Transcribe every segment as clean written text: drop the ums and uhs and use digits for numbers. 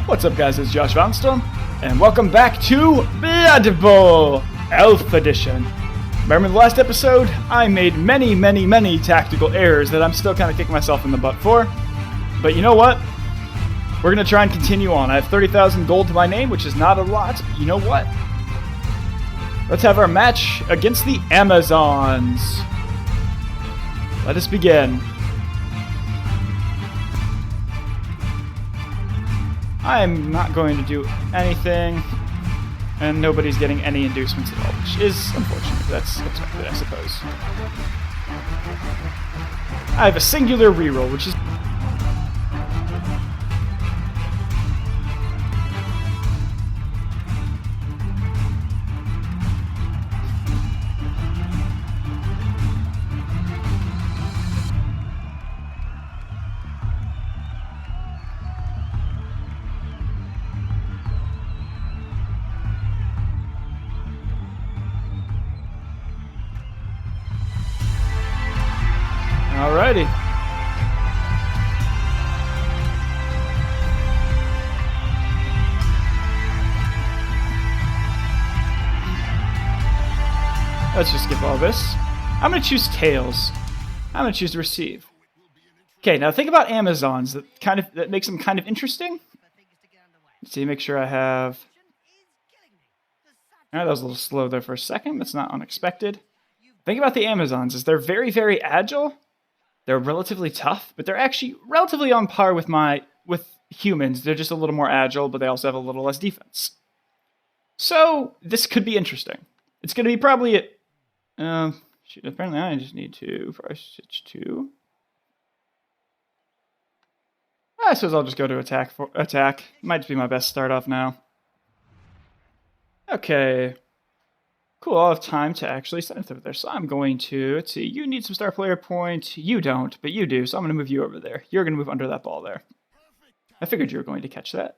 What's up, guys? It's Josh Valenstorm, and welcome back to Blood Bowl Elf Edition. Remember the last episode? I made many tactical errors that I'm still kind of kicking myself in the butt for. But you know what? We're going to try and continue on. I have 30,000 gold to my name, which is not a lot, but you know what? Let's have our match against the Amazons. Let us begin. I'm not going to do anything, and nobody's getting any inducements at all, which is unfortunate. That's expected, I suppose. I have a singular reroll, which is... Alrighty. Let's just skip all this. I'm going to choose Tails. I'm going to choose to receive. Okay, now think about Amazons. That makes them kind of interesting. Let's see, make sure I have... Alright, that was a little slow there for a second. That's not unexpected. Think about the Amazons, is they're very agile. They're relatively tough, but they're actually relatively on par with humans. They're just a little more agile, but they also have a little less defense. So this could be interesting. It's going to be probably apparently I just need to probably switch to... I suppose I'll just go to attack. Might just be my best start off now. Okay. Cool, I'll have time to actually send it over there. So I'm going to, let's see, you need some star player points. You don't, but you do, so I'm going to move you over there. You're going to move under that ball there. I figured you were going to catch that.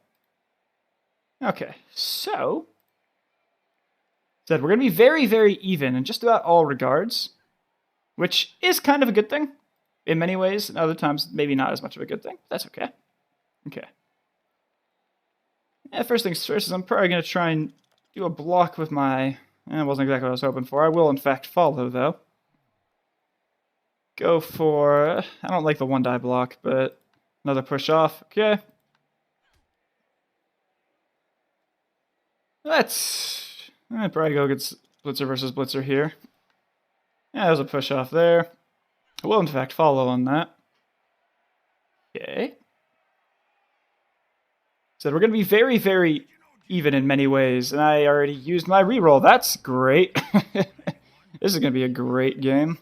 Okay, so... We're going to be very even in just about all regards, which is kind of a good thing in many ways, and other times maybe not as much of a good thing. That's okay. Okay. Yeah, first things first is I'm probably going to try and do a block with my... That wasn't exactly what I was hoping for. I will, in fact, follow, though. Go for... I don't like the one-die block, but another push-off. Okay. Let's probably go against Blitzer versus Blitzer here. Yeah, there's a push-off there. I will, in fact, follow on that. Okay. So we're going to be very even in many ways, and I already used my reroll. That's great. This is going to be a great game.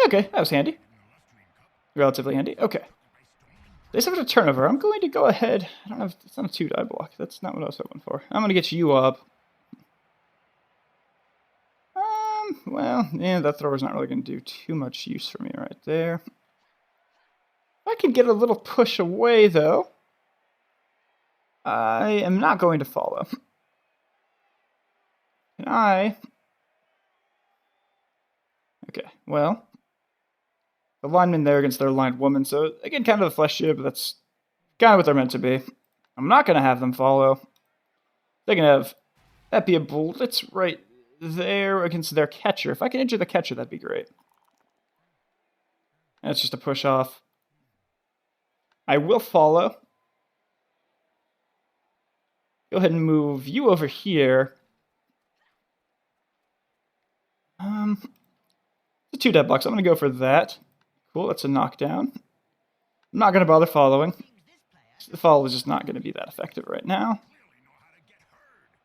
Okay, that was handy. Relatively handy. Okay. They have a turnover. I'm going to go ahead. I don't know if it's not a 2-die block. That's not what I was hoping for. I'm going to get you up. Well, yeah, that thrower's not really going to do too much use for me right there. I can get a little push away, though. I am not going to follow. Can I? Okay, well. The linemen there against their aligned woman, so again, kind of a flesh ship, but that's kind of what they're meant to be. I'm not going to have them follow. They can have that be a blitz right there against their catcher. If I can injure the catcher, that'd be great. That's just a push off. I will follow. Go ahead and move you over here. It's a 2-die block, so I'm going to go for that. Cool, that's a knockdown. I'm not going to bother following. The follow is just not going to be that effective right now.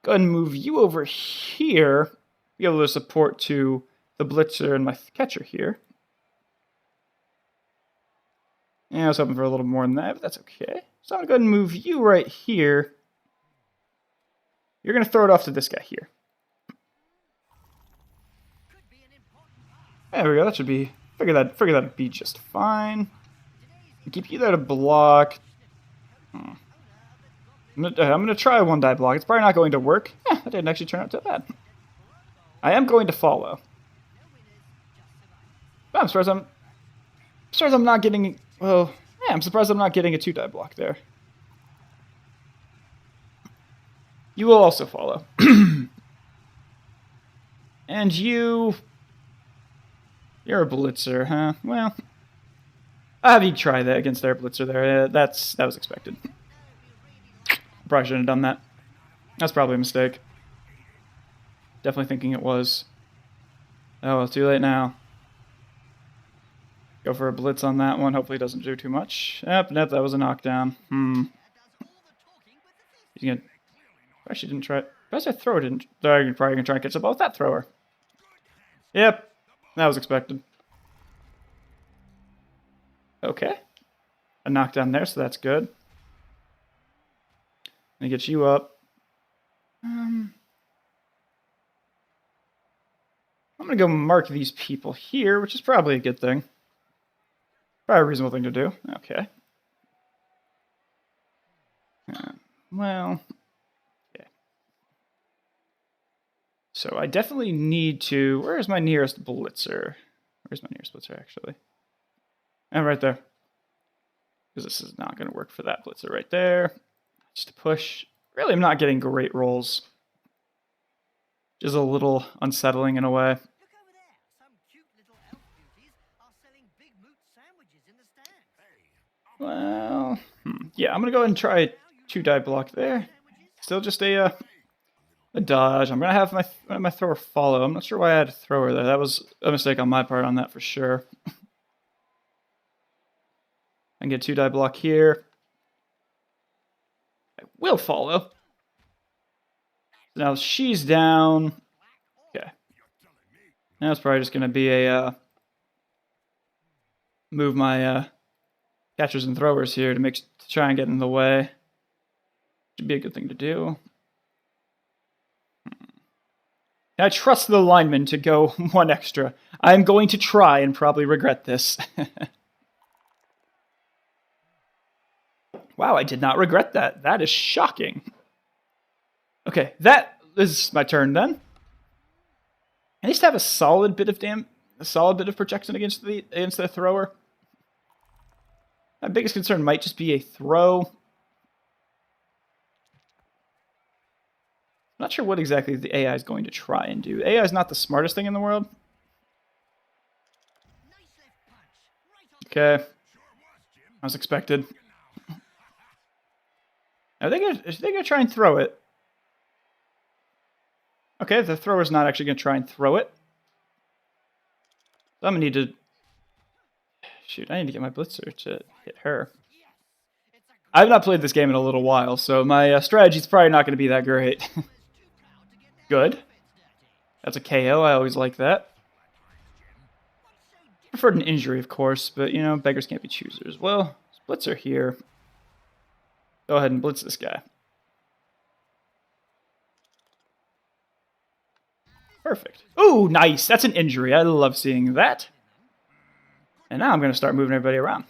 Go ahead and move you over here. Be able to support to the blitzer and my catcher here. Yeah, I was hoping for a little more than that, but that's okay. So I'm going to go ahead and move you right here. You're going to throw it off to this guy here. There we go, that should be... Figure that'd be just fine. Keep you there to block. I'm gonna try a 1-die block. It's probably not going to work. That didn't actually turn out too bad. I am going to follow. But I'm surprised I'm not getting... Well, yeah, I'm surprised I'm not getting a 2-die block there. You will also follow. And you're a blitzer, huh? Well, I'll have you try that against their blitzer there. That was expected. Probably shouldn't have done that. That's probably a mistake. Definitely thinking it was. Oh, well, too late now. Go for a blitz on that one. Hopefully it doesn't do too much. Yep, that was a knockdown. He's gonna... Actually didn't try... Best I throw didn't... They're probably gonna try and catch the ball with that thrower. Yep. That was expected. Okay. A knockdown there, so that's good. And get you up. I'm gonna go mark these people here, which is probably a good thing. Probably a reasonable thing to do. Okay. Well... Okay. So I definitely need to... Where is my nearest blitzer? Where's my nearest blitzer, actually? And right there. Because this is not going to work for that blitzer right there. Just a push. Really, I'm not getting great rolls. Just a little unsettling in a way. Well, yeah, I'm going to go ahead and try a 2-die block there. Still just a dodge. I'm going to have my thrower follow. I'm not sure why I had a thrower there. That was a mistake on my part on that for sure. I can get 2-die block here. I will follow. Now she's down. Okay. Now it's probably just going to be a move my catchers and throwers here to try and get in the way. Should be a good thing to do. I trust the lineman to go one extra. I'm going to try and probably regret this. Wow, I did not regret that. That is shocking. Okay, that is my turn then. At least have a solid bit of protection against the thrower. My biggest concern might just be a throw. I'm not sure what exactly the AI is going to try and do. AI is not the smartest thing in the world. Okay. As expected. Are they gonna try and throw it? Okay, the thrower's not actually gonna try and throw it. So I'm gonna need to... Shoot, I need to get my blitzer to hit her. I've not played this game in a little while, so my strategy's probably not gonna be that great. Good. That's a KO, I always like that. Preferred an injury, of course, but, you know, beggars can't be choosers. Well, blitzer here. Go ahead and blitz this guy. Perfect. Ooh, nice. That's an injury. I love seeing that. And now I'm going to start moving everybody around.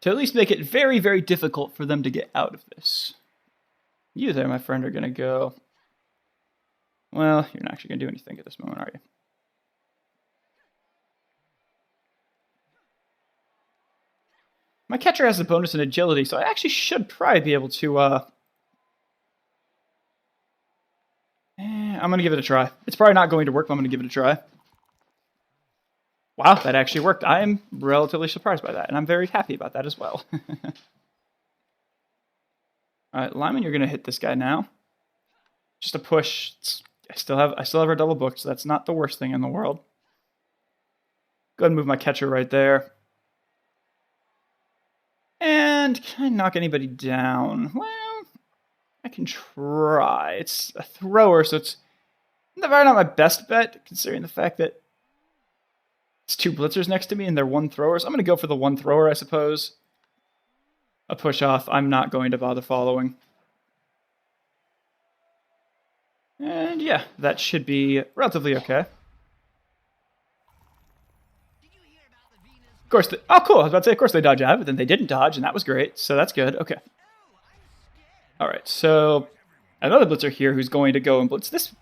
To at least make it very, very difficult for them to get out of this. You there, my friend, are going to go... Well, you're not actually going to do anything at this moment, are you? My catcher has a bonus in agility, so I actually should probably be able to... I'm going to give it a try. It's probably not going to work, but I'm going to give it a try. Wow, that actually worked. I am relatively surprised by that, and I'm very happy about that as well. Alright, Lyman, you're going to hit this guy now. Just a push. I still have her double booked, so that's not the worst thing in the world. Go ahead and move my catcher right there. And can I knock anybody down? Well, I can try. It's a thrower, so it's probably not my best bet, considering the fact that it's 2 blitzers next to me and they're 1 thrower. So I'm going to go for the 1 thrower, I suppose. A push off. I'm not going to bother following. And yeah, that should be relatively okay. Of course, oh cool, I was about to say, of course they dodge out, but then they didn't dodge, and that was great, so that's good, okay. Alright, so another blitzer here who's going to go and blitz this.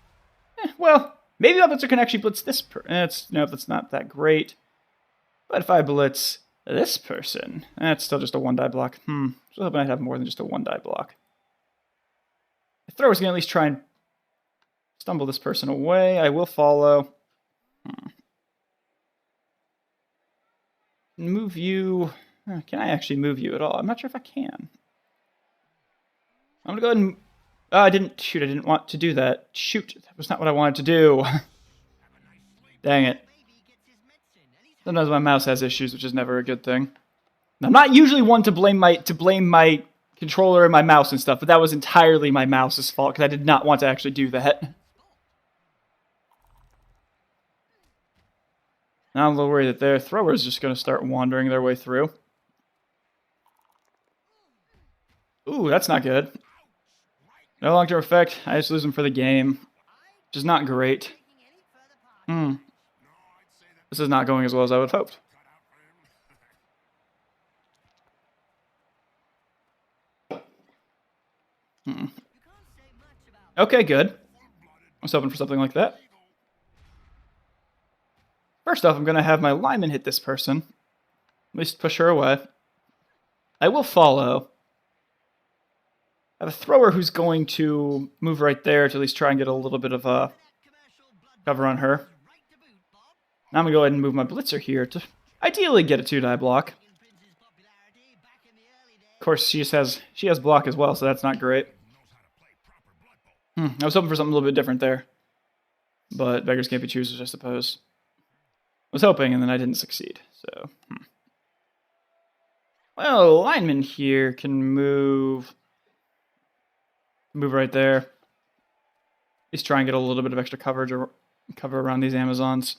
Well, maybe that blitzer can actually blitz this. No, that's not that great. But if I blitz this person, that's still just a 1-die block. So hoping I'd have more than just a 1-die block. The thrower's going to at least try and stumble this person away. I will follow. Move you. Can I actually move you at all? I'm not sure if I can. I'm going to go ahead and... I didn't want to do that. Shoot, that was not what I wanted to do. Dang it. Sometimes my mouse has issues, which is never a good thing. I'm not usually one to blame my controller and my mouse and stuff, but that was entirely my mouse's fault because I did not want to actually do that. Now I'm a little worried that their thrower is just going to start wandering their way through. Ooh, that's not good. No long-term effect. I just lose them for the game, which is not great. This is not going as well as I would have hoped. Okay, good. I was hoping for something like that. First off, I'm going to have my lineman hit this person. At least push her away. I will follow. I have a thrower who's going to move right there to at least try and get a little bit of a cover on her. Now I'm going to go ahead and move my blitzer here to ideally get a 2-die block. Of course, she has block as well, so that's not great. I was hoping for something a little bit different there. But beggars can't be choosers, I suppose. I was hoping, and then I didn't succeed. So, Well, lineman here can move right there. At least try and get a little bit of extra coverage or cover around these Amazons.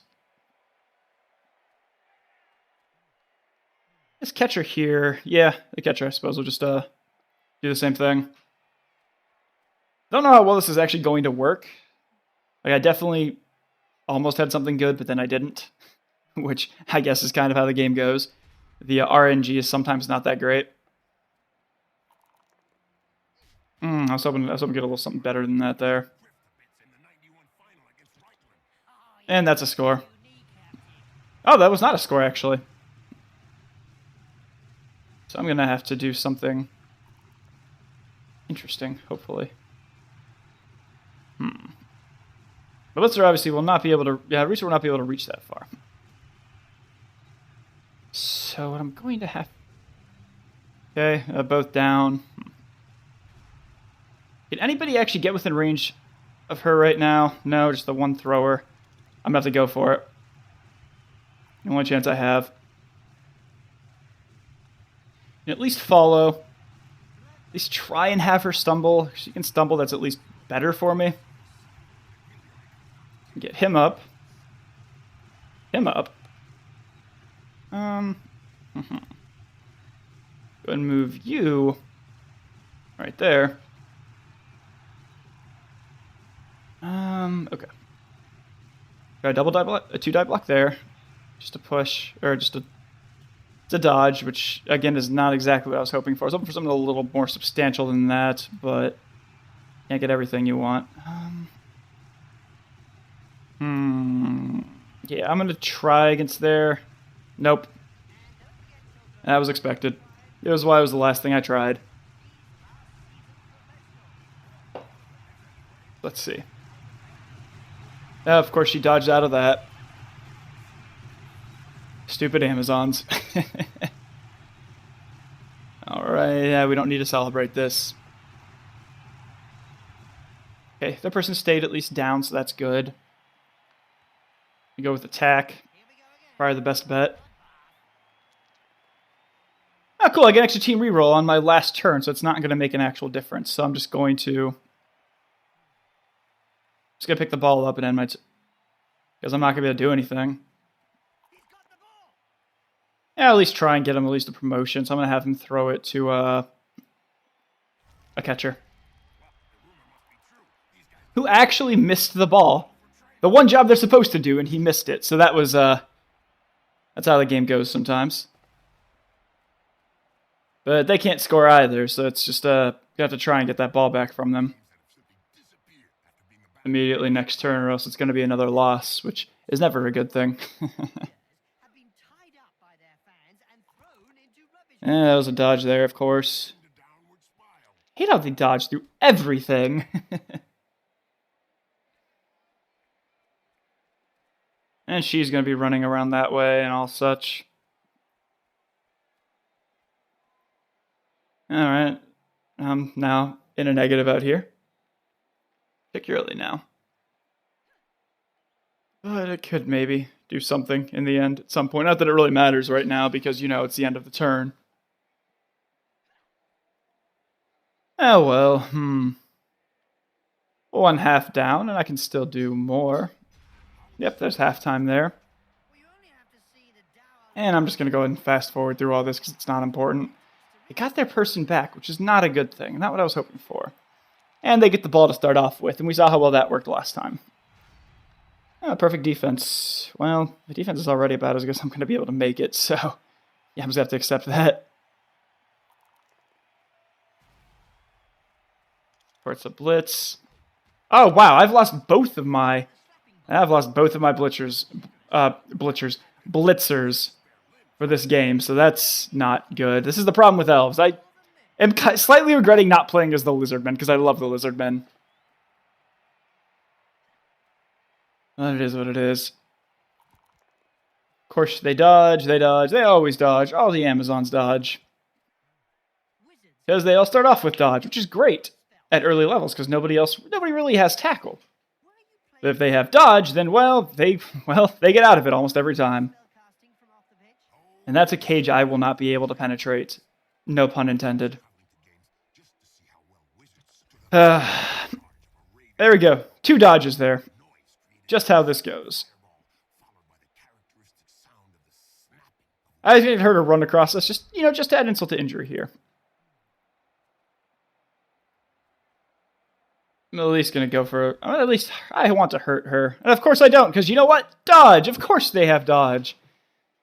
This catcher here, yeah, the catcher I suppose will just do the same thing. Don't know how well this is actually going to work. Like, I definitely almost had something good, but then I didn't. Which I guess is kind of how the game goes. The RNG is sometimes not that great. I was hoping to get a little something better than that there. And that's a score. Oh, that was not a score, actually. So I'm going to have to do something interesting, hopefully. But Blitzer obviously will not be able to... Yeah, Reacher will not be able to reach that far. So what I'm going to have... Okay, both down. Can anybody actually get within range of her right now? No, just the one thrower. I'm going to have to go for it. The only chance I have. At least follow. At least try and have her stumble. If she can stumble, that's at least better for me. Get him up. Him up. Go and move you right there. Okay. Got a double die block, a 2-die block there, just to push, or just to dodge, which again is not exactly what I was hoping for. I was hoping for something a little more substantial than that, but can't get everything you want. Yeah, I'm gonna try against there. Nope. That was expected. It was why it was the last thing I tried. Let's see. Of course, she dodged out of that. Stupid Amazons. Alright, yeah, we don't need to celebrate this. Okay, that person stayed at least down, so that's good. We go with attack. Probably the best bet. Oh, cool, I get an extra team reroll on my last turn, so it's not going to make an actual difference. So I'm just going to... pick the ball up and end my... because I'm not going to be able to do anything. Yeah, at least try and get him at least a promotion. So I'm going to have him throw it to a catcher. Who actually missed the ball. The one job they're supposed to do, and he missed it. So that was... that's how the game goes sometimes. But they can't score either, so it's just... you have to try and get that ball back from them immediately next turn, or else it's going to be another loss, which is never a good thing. That was a dodge there, of course. Hate how they dodge through everything. And she's going to be running around that way and all such. Alright. Now in a negative out here. Particularly now. But it could maybe do something in the end at some point. Not that it really matters right now because, you know, it's the end of the turn. Oh well, 1/2 down, and I can still do more. Yep, there's halftime there. And I'm just going to go ahead and fast forward through all this because it's not important. They got their person back, which is not a good thing. Not what I was hoping for. And they get the ball to start off with, and we saw how well that worked last time. Oh, perfect defense. Well, the defense is already about as good as I'm going to be able to make it, so yeah, I'm just going to have to accept that. It's a blitz. Oh, wow, I've lost both of my blitzers for this game, so that's not good. This is the problem with elves. I am slightly regretting not playing as the Lizardmen, because I love the Lizardmen. Well, it is what it is. Of course, they dodge, they always dodge. All the Amazons dodge. Because they all start off with dodge, which is great at early levels, because nobody really has tackle. But if they have dodge, then, they get out of it almost every time. And that's a cage I will not be able to penetrate. No pun intended. There we go. 2 dodges there. Just how this goes. I haven't heard her run across us, just to add insult to injury here. I'm at least going to go for... at least I want to hurt her. And of course I don't, because you know what? Dodge! Of course they have dodge.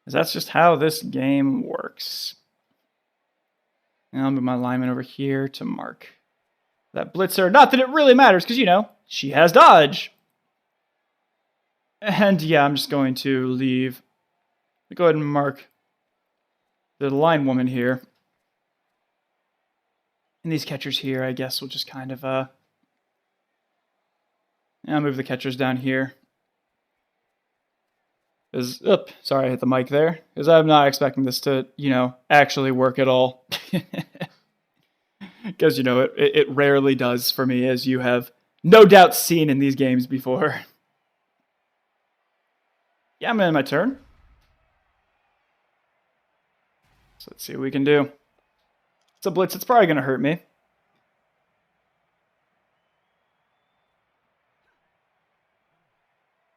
Because that's just how this game works. And I'll move my lineman over here to mark that blitzer. Not that it really matters, because, she has dodge. And yeah, I'm just going to leave. Go ahead and mark the line woman here. And these catchers here, I guess, will just kind of... I'll move the catchers down here. Sorry, I hit the mic there. Because I'm not expecting this to, actually work at all. Because, it rarely does for me, as you have no doubt seen in these games before. Yeah, I'm in my turn. So let's see what we can do. It's a blitz. It's probably going to hurt me.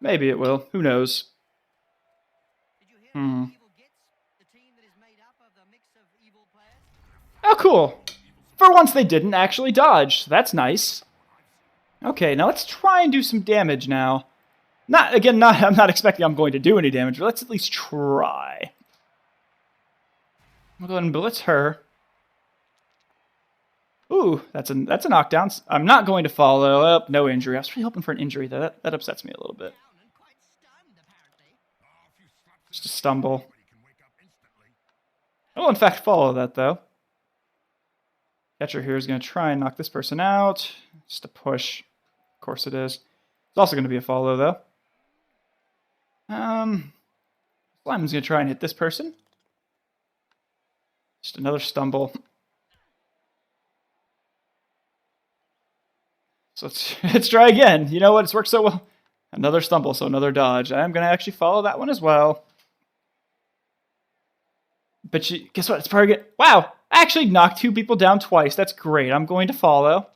Maybe it will. Who knows? Oh, cool. For once they didn't actually dodge. That's nice. Okay, now let's try and do some damage now. I'm not expecting I'm going to do any damage, but let's at least try. We'll go ahead and blitz her. Ooh, that's a knockdown. I'm not going to follow up. No injury. I was really hoping for an injury, though. That upsets me a little bit. Just a stumble. I will, in fact, follow that, though. Catcher here is going to try and knock this person out. Just a push. Of course it is. It's also going to be a follow, though. Slime's going to try and hit this person. Just another stumble. So let's try again. You know what? It's worked so well. Another stumble, so another dodge. I'm going to actually follow that one as well. But guess what? It's probably good. Wow! I actually knocked 2 people down twice. That's great. I'm going to follow.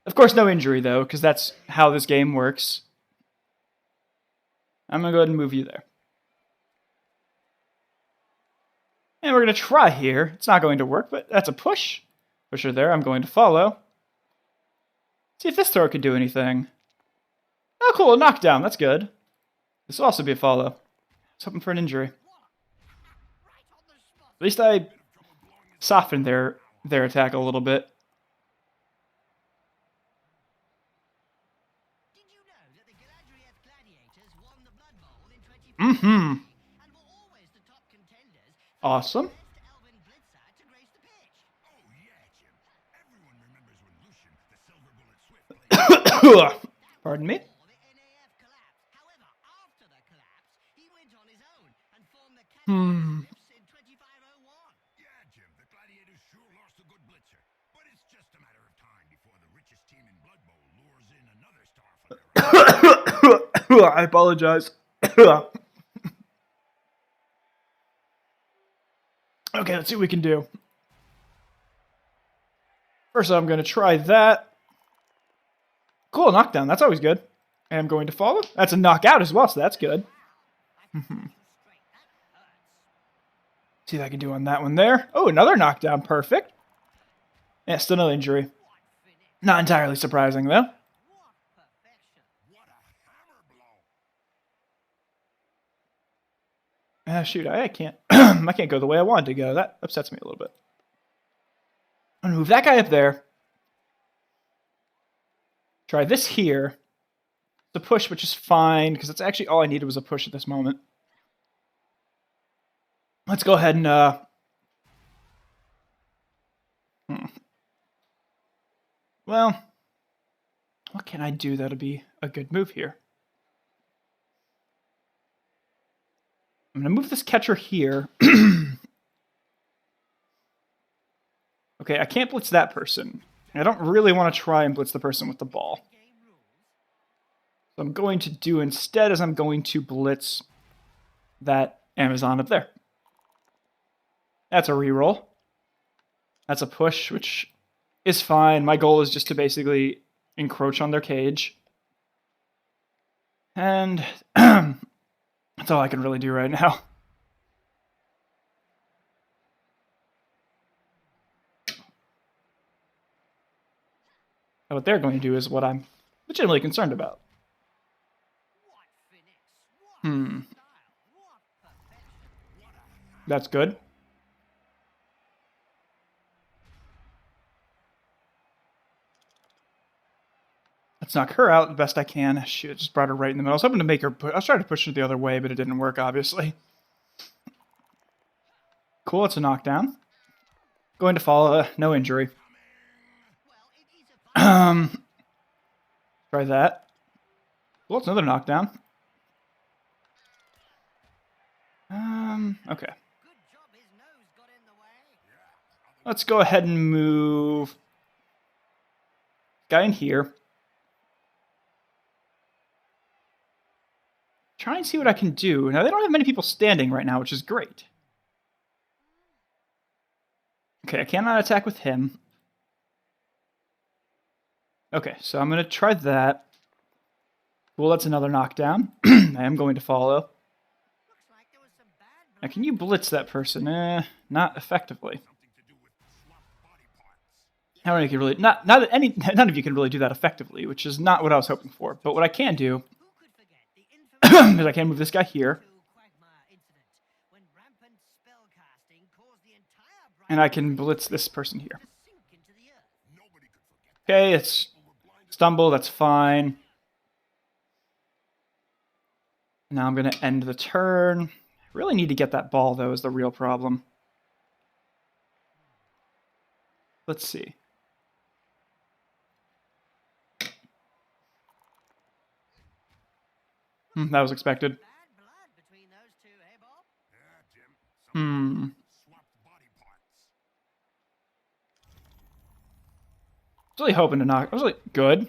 Of course, no injury, though, because that's how this game works. I'm going to go ahead and move you there. And we're going to try here. It's not going to work, but that's a push. Push her there. I'm going to follow. See if this throw could do anything. Oh, cool. A knockdown. That's good. This will also be a follow. I was hoping for an injury. At least I softened their attack a little bit. Mm-hmm. Awesome. Pardon me? Hmm. Yeah, Jim, the Gladiators sure lost a good blitzer. But it's just a matter of time before the richest team in Blood Bowl lures in another star for their I apologize. Okay, let's see what we can do. First, I'm going to try that. Cool, knockdown. That's always good. And I'm going to follow. That's a knockout as well, so that's good. See what I can do on that one there. Oh, another knockdown. Perfect. Yeah, still no injury. Not entirely surprising, though. What a hammer blow! Shoot, I can't. I can't go the way I wanted to go. That upsets me a little bit. I'm gonna move that guy up there. Try this here. The push, which is fine because that's actually all I needed was a push at this moment. Let's go ahead and Well, what can I do that'll be a good move here? I'm going to move this catcher here. Okay, I can't blitz that person. I don't really want to try and blitz the person with the ball. So I'm going to do instead is I'm going to blitz that Amazon up there. That's a reroll. That's a push, which is fine. My goal is just to basically encroach on their cage. And that's all I can really do right now. And what they're going to do is what I'm legitimately concerned about. That's good. Let's knock her out the best I can. Shoot, I just brought her right in the middle. I was hoping to make her I was trying to push her the other way, but it didn't work, obviously. Cool, it's a knockdown. Going to follow, no injury. Try that. Well, it's another knockdown. Okay. Let's go ahead and move guy in here. Try and see what I can do. Now, they don't have many people standing right now, which is great. Okay, I cannot attack with him. Okay, so I'm going to try that. Well, that's another knockdown. I am going to follow. Now, can you blitz that person? Not effectively. How many can really none of you can really do that effectively, which is not what I was hoping for. But what I can do is I can move this guy here, and I can blitz this person here. Okay, it's stumble. That's fine. Now I'm going to end the turn. Really need to get that ball, though, is the real problem. Let's see. That was expected. I was really hoping to knock. I was like, good.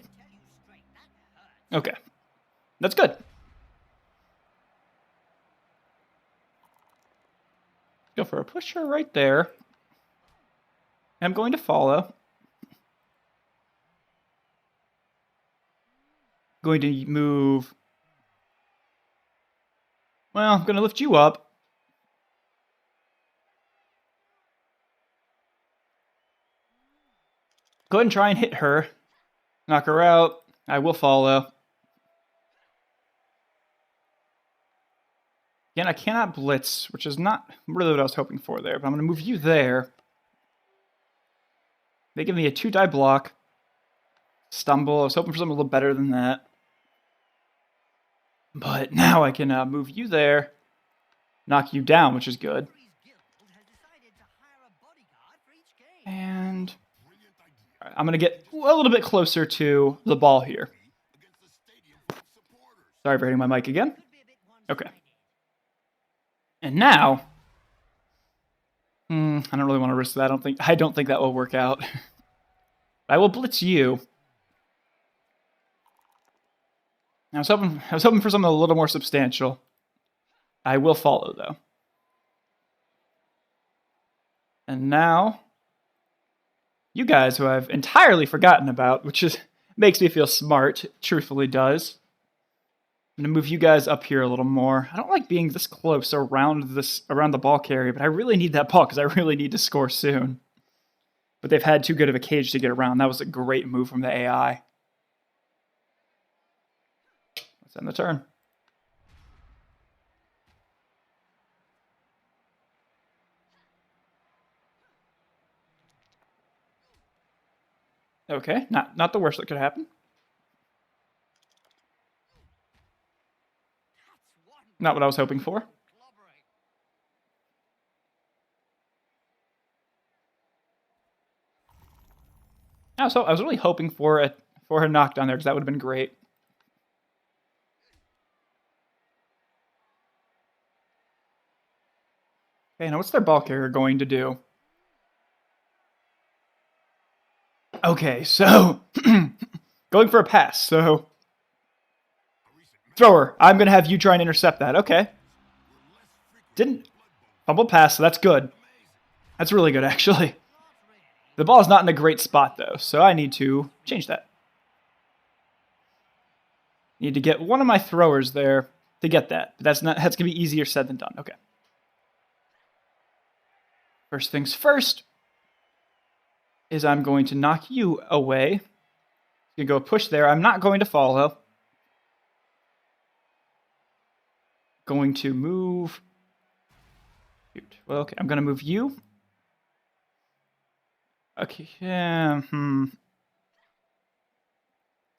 Okay. That's good. Go for a pusher right there. I'm going to follow. Going to move. Well, I'm going to lift you up. Go ahead and try and hit her. Knock her out. I will follow. Again, I cannot blitz, which is not really what I was hoping for there, but I'm going to move you there. They give me a 2-die block. Stumble. I was hoping for something a little better than that. But now I can move you there. Knock you down, which is good. And I'm going to get a little bit closer to the ball here. Sorry for hitting my mic again. Okay. And now, I don't really want to risk that. I don't think that will work out. I will blitz you. I was hoping for something a little more substantial. I will follow though. And now, you guys who I've entirely forgotten about, which makes me feel smart, truthfully does. I'm gonna move you guys up here a little more. I don't like being this close around the ball carrier, but I really need that ball because I really need to score soon. But they've had too good of a cage to get around. That was a great move from the AI. Let's end the turn. Okay, not the worst that could happen. Not what I was hoping for. So I was really hoping for a knockdown there because that would have been great. Okay, now what's their ball carrier going to do? Okay, so going for a pass. So thrower, I'm gonna have you try and intercept that. Okay, didn't fumble pass, so that's good. That's really good actually. The ball is not in a great spot though, so I need to change that. Need to get one of my throwers there to get that, but that's gonna be easier said than done. Okay. First things first is I'm going to knock you away. You go push there. I'm not going to follow. Going to move. Shoot. Well, okay, I'm going to move you. Okay. I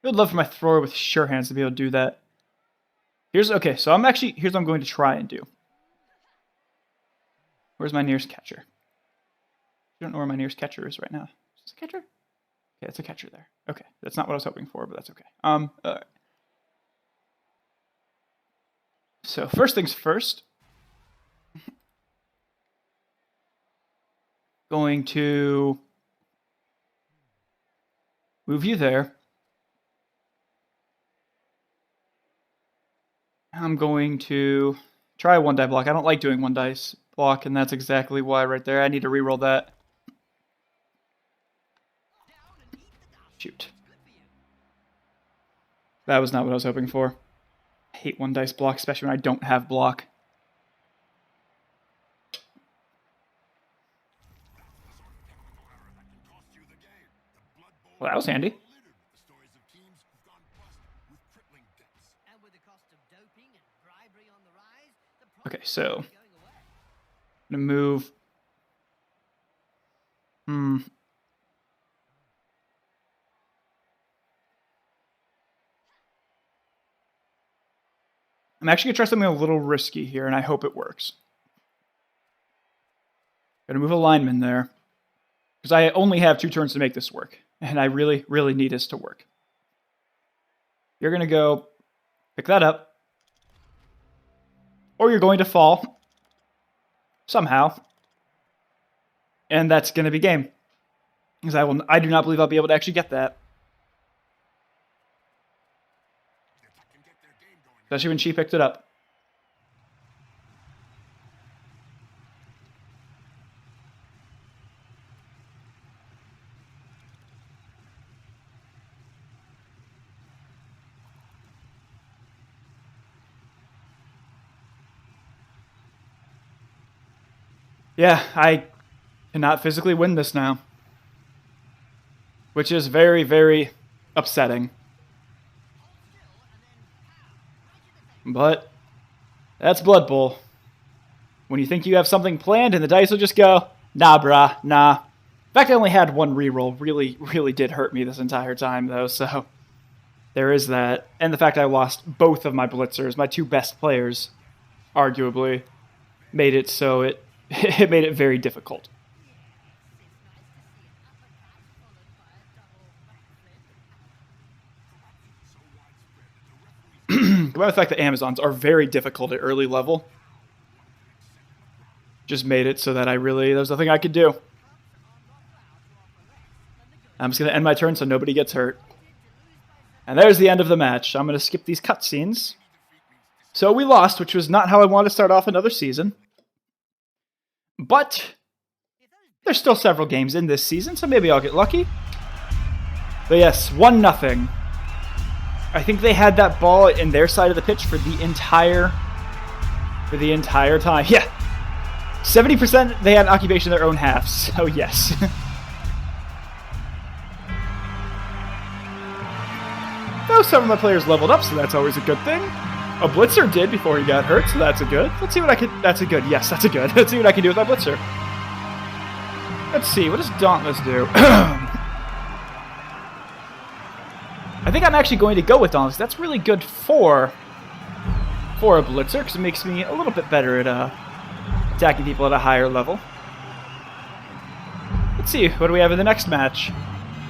would love for my thrower with sure hands to be able to do that. Here's what I'm going to try and do. Where's my nearest catcher? I don't know where my nearest catcher is right now. Is it a catcher? Okay, it's a catcher there. Okay, that's not what I was hoping for, but that's okay. All right. So first things first. Going to move you there. I'm going to try a one die block. I don't like doing one dice block, and that's exactly why right there. I need to reroll that. Shoot. That was not what I was hoping for. I hate one dice block, especially when I don't have block. Well, that was handy. Okay, so I'm gonna move. I'm actually gonna try something a little risky here, and I hope it works. Gonna move a lineman there, because I only have 2 turns to make this work, and I really, really need this to work. You're gonna go pick that up, or you're going to fall somehow, and that's gonna be game. Because I do not believe I'll be able to actually get that. Especially when she picked it up. Yeah, I cannot physically win this now. Which is very, very upsetting. But that's Blood Bowl. When you think you have something planned and the dice will just go, nah, brah, nah. In fact, I only had one reroll. Really, really did hurt me this entire time, though, so there is that. And the fact I lost both of my blitzers, my 2 best players, arguably, made it so it made it very difficult. Come by the fact that Amazons are very difficult at early level. Just made it so that there's nothing I could do. I'm just going to end my turn so nobody gets hurt. And there's the end of the match. I'm going to skip these cutscenes. So we lost, which was not how I wanted to start off another season. But there's still several games in this season, so maybe I'll get lucky. But yes, 1-0. I think they had that ball in their side of the pitch for the entire time. Yeah. 70% they had occupation of their own half, so yes. Though some of my players leveled up, so that's always a good thing. A Blitzer did before he got hurt, so that's a good. Let's see what I can... That's a good. Yes, that's a good. Let's see what I can do with my Blitzer. Let's see. What does Dauntless do? I think I'm actually going to go with Dauntless. That's really good for a Blitzer, because it makes me a little bit better at attacking people at a higher level. Let's see. What do we have in the next match?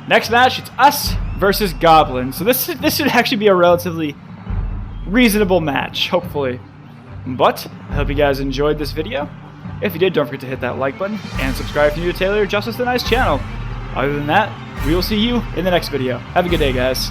Next match, it's us versus Goblins. So this should actually be a relatively reasonable match, hopefully. But I hope you guys enjoyed this video. If you did, don't forget to hit that like button and subscribe if you're new to Taylor Justice the Nice channel. Other than that, we will see you in the next video. Have a good day, guys.